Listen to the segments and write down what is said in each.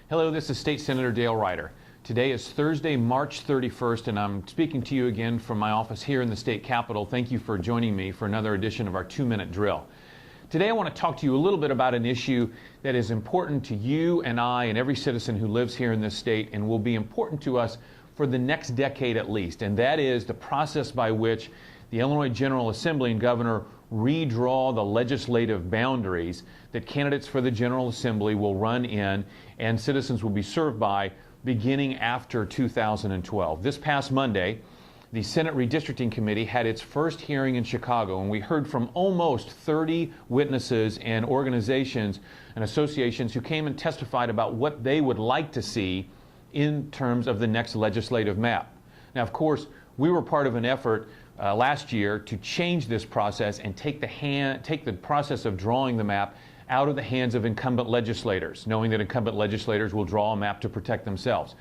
Hello, this is State Senator Dale Ryder. Today is Thursday, March 31st, and I'm speaking to you again from my office here in the state capitol. Thank you for joining me for another edition of our 2-minute drill. Today I want to talk to you a little bit about an issue that is important to you and I and every citizen who lives here in this state and will be important to us for the next decade at least, and that is the process by which the Illinois General Assembly and Governor redraw the legislative boundaries that candidates for the General Assembly will run in and citizens will be served by beginning after 2012. This past Monday, the Senate Redistricting Committee had its first hearing in Chicago, and we heard from almost 30 witnesses and organizations and associations who came and testified about what they would like to see in terms of the next legislative map. Now, of course, we were part of an effort last year to change this process and take the process of drawing the map out of the hands of incumbent legislators, knowing that incumbent legislators will draw a map to protect themselves.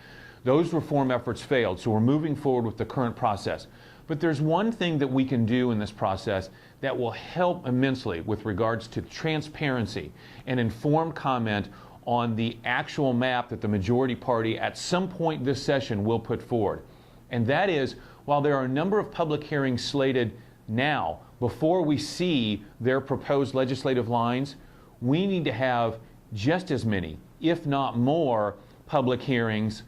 Those reform efforts failed, so we're moving forward with the current process. But there's one thing that we can do in this process that will help immensely with regards to transparency and informed comment on the actual map that the majority party at some point this session will put forward. And that is, while there are a number of public hearings slated now, before we see their proposed legislative lines, we need to have just as many, if not more, public hearings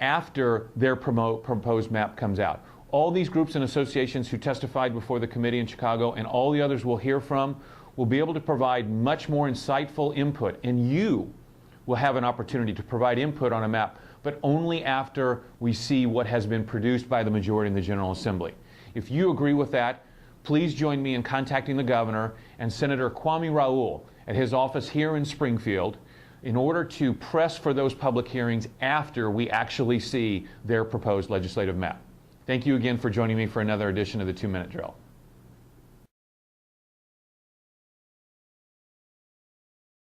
after their proposed map comes out. All these groups and associations who testified before the committee in Chicago and all the others we'll hear from will be able to provide much more insightful input, and you will have an opportunity to provide input on a map, but only after we see what has been produced by the majority in the General Assembly. If you agree with that, please join me in contacting the governor and Senator Kwame Raoul at his office here in Springfield in order to press for those public hearings after we actually see their proposed legislative map. Thank you again for joining me for another edition of the 2-Minute Drill.